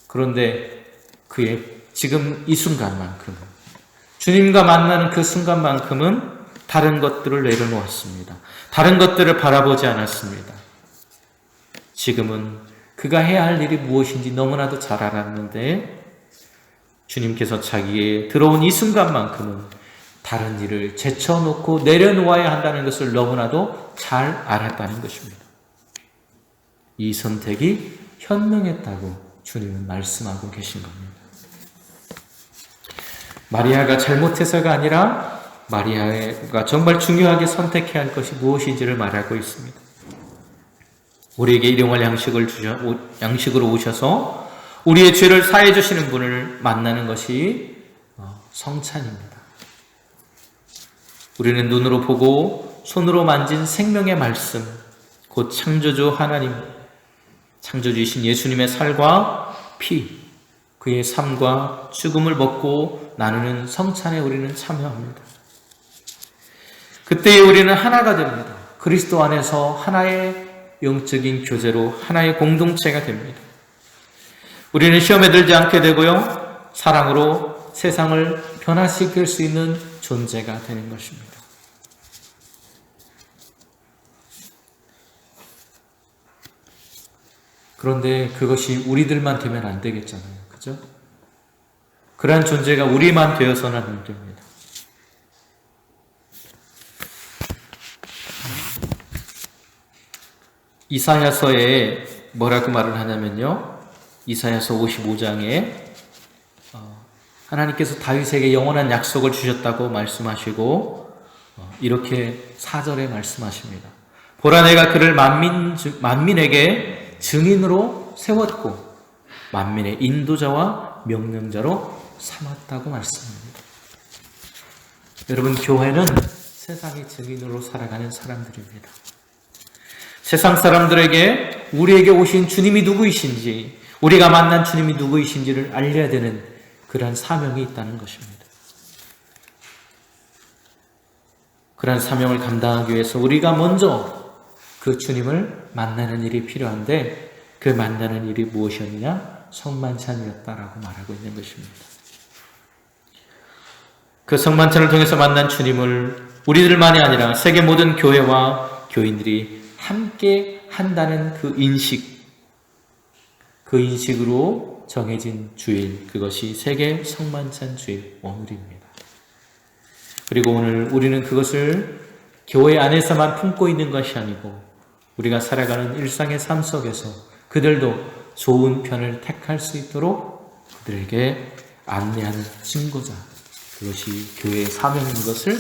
그런데 그의 지금 이 순간만큼은, 주님과 만나는 그 순간만큼은 다른 것들을 내려놓았습니다. 다른 것들을 바라보지 않았습니다. 지금은 그가 해야 할 일이 무엇인지 너무나도 잘 알았는데 주님께서 자기의 들어온 이 순간만큼은 다른 일을 제쳐놓고 내려놓아야 한다는 것을 너무나도 잘 알았다는 것입니다. 이 선택이 현명했다고 주님은 말씀하고 계신 겁니다. 마리아가 잘못해서가 아니라 마리아가 정말 중요하게 선택해야 할 것이 무엇인지를 말하고 있습니다. 우리에게 일용할 양식으로 오셔서 우리의 죄를 사해 주시는 분을 만나는 것이 성찬입니다. 우리는 눈으로 보고 손으로 만진 생명의 말씀, 곧 창조주 하나님, 창조주이신 예수님의 살과 피, 그의 삶과 죽음을 먹고 나누는 성찬에 우리는 참여합니다. 그때에 우리는 하나가 됩니다. 그리스도 안에서 하나의 영적인 교제로 하나의 공동체가 됩니다. 우리는 시험에 들지 않게 되고요, 사랑으로 세상을 변화시킬 수 있는 존재가 되는 것입니다. 그런데 그것이 우리들만 되면 안 되겠잖아요. 그죠? 그러한 존재가 우리만 되어서는 안 됩니다. 이사야서에 뭐라고 말을 하냐면요, 이사야서 55장에 하나님께서 다윗에게 영원한 약속을 주셨다고 말씀하시고 이렇게 4절에 말씀하십니다. 보라, 내가 그를 만민에게 증인으로 세웠고 만민의 인도자와 명령자로 삼았다고 말씀합니다. 여러분, 교회는 세상의 증인으로 살아가는 사람들입니다. 세상 사람들에게 우리에게 오신 주님이 누구이신지, 우리가 만난 주님이 누구이신지를 알려야 되는 그러한 사명이 있다는 것입니다. 그러한 사명을 감당하기 위해서 우리가 먼저 그 주님을 만나는 일이 필요한데, 그 만나는 일이 무엇이었느냐? 성만찬이었다라고 말하고 있는 것입니다. 그 성만찬을 통해서 만난 주님을 우리들만이 아니라 세계 모든 교회와 교인들이 함께 한다는 그 인식으로 정해진 주일, 그것이 세계 성만찬 주일 오늘입니다. 그리고 오늘 우리는 그것을 교회 안에서만 품고 있는 것이 아니고 우리가 살아가는 일상의 삶 속에서 그들도 좋은 편을 택할 수 있도록 그들에게 안내하는 증거자, 그것이 교회의 사명인 것을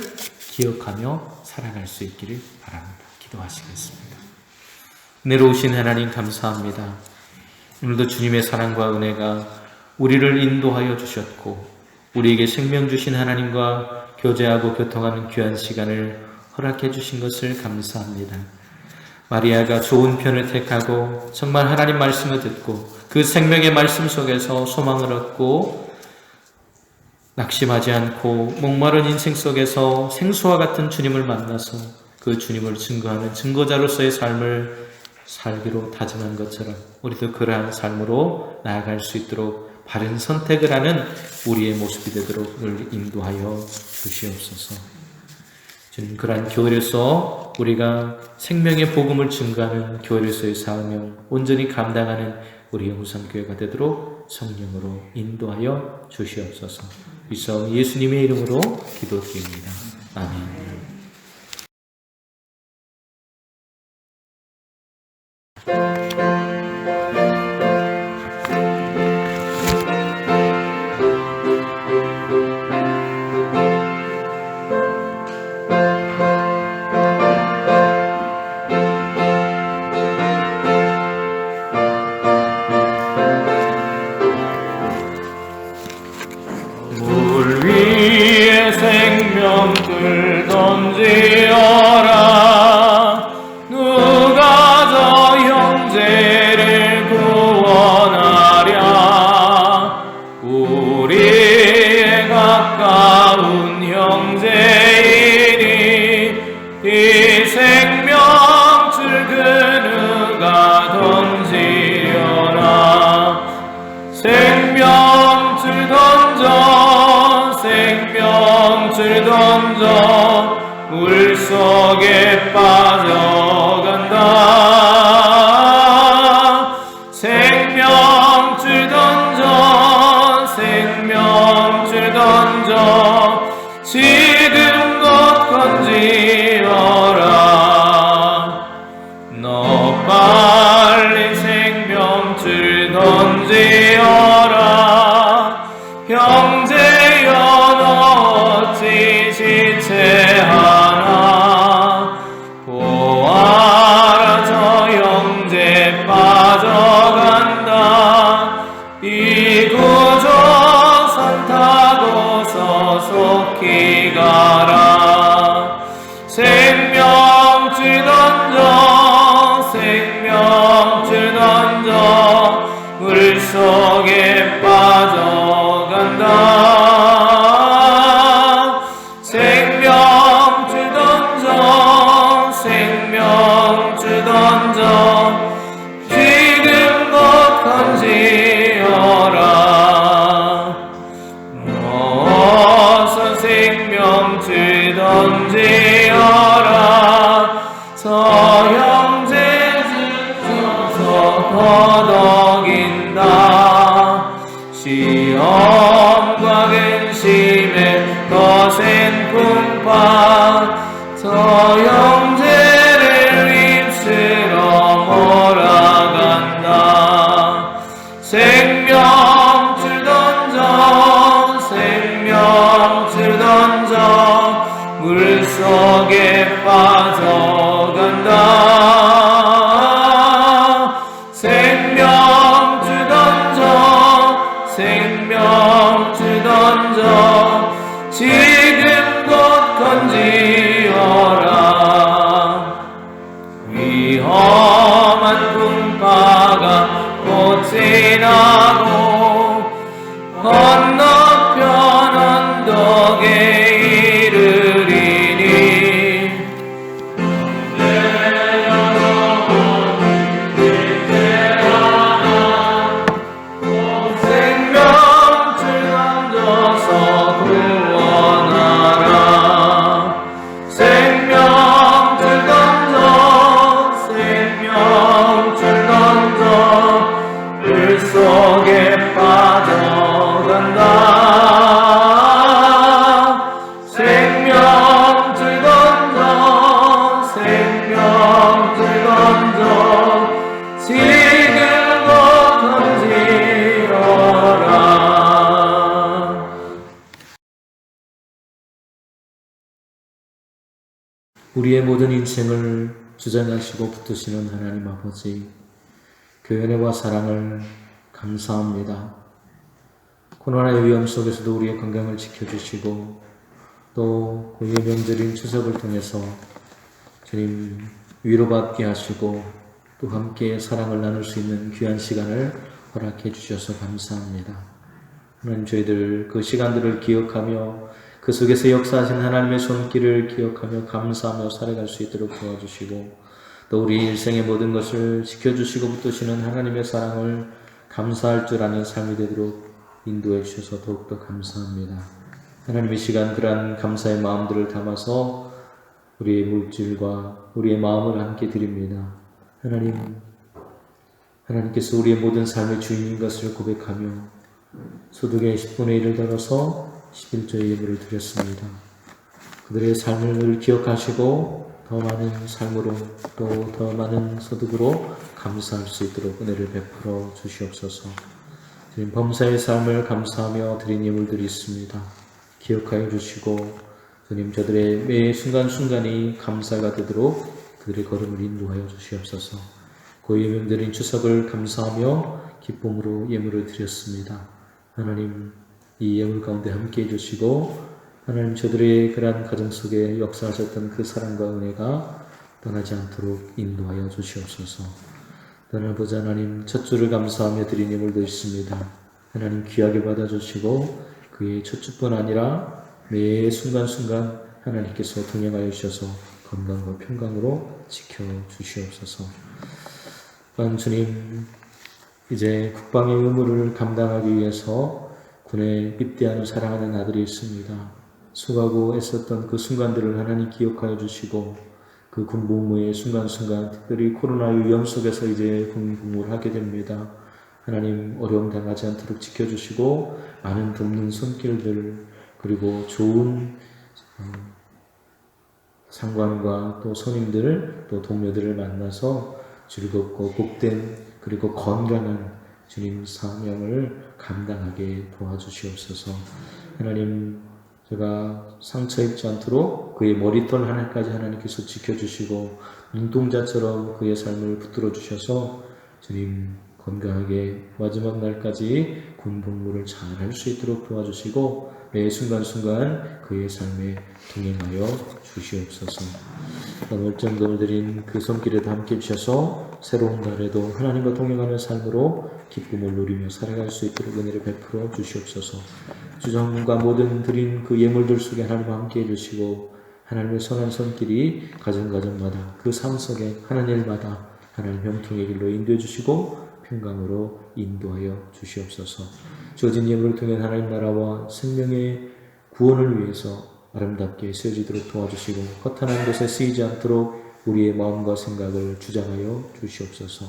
기억하며 살아갈 수 있기를 바랍니다. 기도하시겠습니다. 은혜로우신 하나님 감사합니다. 오늘도 주님의 사랑과 은혜가 우리를 인도하여 주셨고 우리에게 생명 주신 하나님과 교제하고 교통하는 귀한 시간을 허락해 주신 것을 감사합니다. 마리아가 좋은 편을 택하고 정말 하나님 말씀을 듣고 그 생명의 말씀 속에서 소망을 얻고 낙심하지 않고 목마른 인생 속에서 생수와 같은 주님을 만나서 그 주님을 증거하는 증거자로서의 삶을 살기로 다짐한 것처럼 우리도 그러한 삶으로 나아갈 수 있도록 바른 선택을 하는 우리의 모습이 되도록 늘 인도하여 주시옵소서. 주님, 그러한 교회로서 우리가 생명의 복음을 증거하는 교회로서의 사명 온전히 감당하는 우리 영상교회가 되도록 성령으로 인도하여 주시옵소서. 이성 예수님의 이름으로 기도드립니다. 아멘. 물 위에 생명줄 던지어라. 누가 저 형제를 구원하랴. 우리의 가까운 형제이니 이 생명줄 그 누가 던지어라. 생명줄 던져, 생명줄 던져, 물속에 빠져간다. 생명줄 던져, 생명줄 던져, 지금껏 건지어라. 너 빨리 생명줄 던지어라. 형제여 너 어찌 지체하나. 보아라 저 형제 빠져간다. 이 구조선 타고서 속히 가라. 생명줄 던져, 생명줄 던져, 물속에 빠져간다. 생명줄 던져, 생명줄 던져, 지금껏 건지어라. 어서 생명줄 던지어라. 저 형제 중서 거덕인다. 시험과 근심에 거센 풍파, 저 형제를 입술어 몰아간다. 생명줄 던져, 생명줄 던져, 물속에 빠져간다. 생명줄 던져, 생명줄 던져, 지금껏 건지어라. 위험한 풍파가 곧 지나고 건너편 언덕에 이르리니. 형제여 너 어찌 지체하나. 우리의 모든 인생을 주장하시고 붙드시는 하나님 아버지, 그 은혜와 사랑을 감사합니다. 코로나의 위험 속에서도 우리의 건강을 지켜주시고 또 고유의 명절인 추석을 통해서 주님 위로받게 하시고 또 함께 사랑을 나눌 수 있는 귀한 시간을 허락해 주셔서 감사합니다. 하나님, 저희들 그 시간들을 기억하며 그 속에서 역사하신 하나님의 손길을 기억하며 감사하며 살아갈 수 있도록 도와주시고 또 우리 일생의 모든 것을 지켜주시고 붙드시는 하나님의 사랑을 감사할 줄 아는 삶이 되도록 인도해 주셔서 더욱더 감사합니다. 하나님의 시간 그러한 감사의 마음들을 담아서 우리의 물질과 우리의 마음을 함께 드립니다. 하나님께서 우리의 모든 삶의 주인인 것을 고백하며 소득의 10분의 1을 덜어서 11조의 예물을 드렸습니다. 그들의 삶을 기억하시고 더 많은 삶으로 또 더 많은 소득으로 감사할 수 있도록 은혜를 베풀어 주시옵소서. 주님, 범사의 삶을 감사하며 드린 예물들이 있습니다. 기억하여 주시고 주님, 저들의 매 순간순간이 감사가 되도록 그들의 걸음을 인도하여 주시옵소서. 고유의 명절인 추석을 감사하며 기쁨으로 예물을 드렸습니다. 하나님, 이 예물 가운데 함께 해주시고 하나님, 저들의 그러한 가정 속에 역사하셨던 그 사랑과 은혜가 떠나지 않도록 인도하여 주시옵소서. 떠나보자 하나님, 첫 주를 감사하며 드린 예물도 있습니다. 하나님, 귀하게 받아주시고 그의 첫 주뿐 아니라 매 순간순간 하나님께서 동행하여 주셔서 건강과 평강으로 지켜주시옵소서. 또한 주님, 이제 국방의 의무를 감당하기 위해서 군에 입대하는 사랑하는 아들이 있습니다. 수고하고 애썼던 그 순간들을 하나님 기억하여 주시고 그 군복무의 순간순간, 특별히 코로나의 위험 속에서 이제 군복무를 하게 됩니다. 하나님, 어려움 당하지 않도록 지켜주시고 많은 돕는 손길들 그리고 좋은 상관과 또 선임들 또 동료들을 만나서 즐겁고 복된 그리고 건강한 주님 사명을 감당하게 도와주시옵소서. 하나님, 제가 상처 입지 않도록 그의 머리털 하나까지 하나님께서 지켜주시고 눈동자처럼 그의 삶을 붙들어 주셔서 주님 건강하게 마지막 날까지 군복무를 잘 할 수 있도록 도와주시고 매 순간순간 그의 삶에 동행하여 주시옵소서. 오늘 정도를 드린 그 손길에도 함께 주셔서 새로운 날에도 하나님과 동행하는 삶으로 기쁨을 누리며 살아갈 수 있도록 은혜를 베풀어 주시옵소서. 주정과 모든 드린 그 예물들 속에 하나님과 함께 해주시고 하나님의 선한 손길이 가정가정마다 그 삶 속에 하는 일마다 하나님 형통의 길로 인도해 주시고 평강으로 인도하여 주시옵소서. 주어진 예물을 통해 하나님 나라와 생명의 구원을 위해서 아름답게 쓰여지도록 도와주시고 허탄한 곳에 쓰이지 않도록 우리의 마음과 생각을 주장하여 주시옵소서.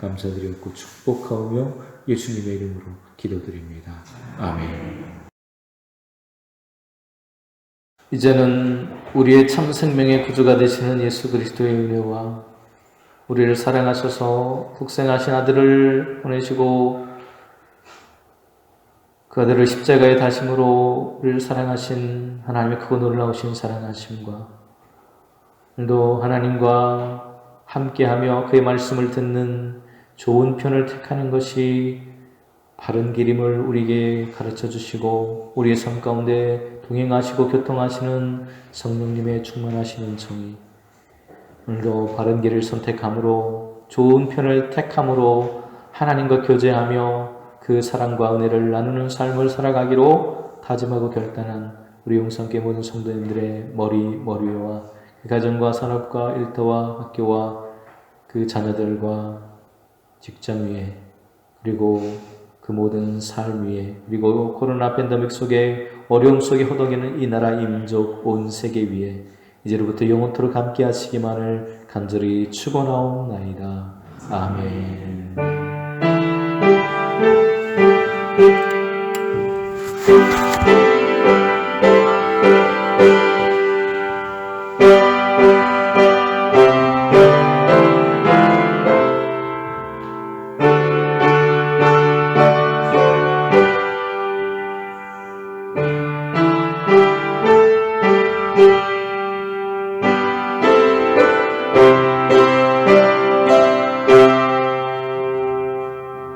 감사드리고 축복하오며 예수님의 이름으로 기도드립니다. 아멘. 이제는 우리의 참 생명의 구주가 되시는 예수 그리스도의 은혜와 우리를 사랑하셔서 국생하신 아들을 보내시고 그 아들을 십자가에 다심으로 우리를 사랑하신 하나님의 크고 놀라우신 사랑하심과 오늘도 하나님과 함께하며 그의 말씀을 듣는 좋은 편을 택하는 것이 바른 길임을 우리에게 가르쳐 주시고 우리의 삶 가운데 동행하시고 교통하시는 성령님의 충만하시는 정의, 오늘도 바른 길을 선택함으로 좋은 편을 택함으로 하나님과 교제하며 그 사랑과 은혜를 나누는 삶을 살아가기로 다짐하고 결단한 우리 용산교회 모든 성도님들의 머리와 그 가정과 산업과 일터와 학교와 그 자녀들과 직장 위에 그리고 그 모든 삶 위에 그리고 코로나 팬데믹 속에 어려움 속에 허덕이는 이 나라 이 민족 온 세계 위에 이제로부터 영원토록 함께 하시기만을 간절히 축원하옵나이다. 아멘.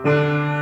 주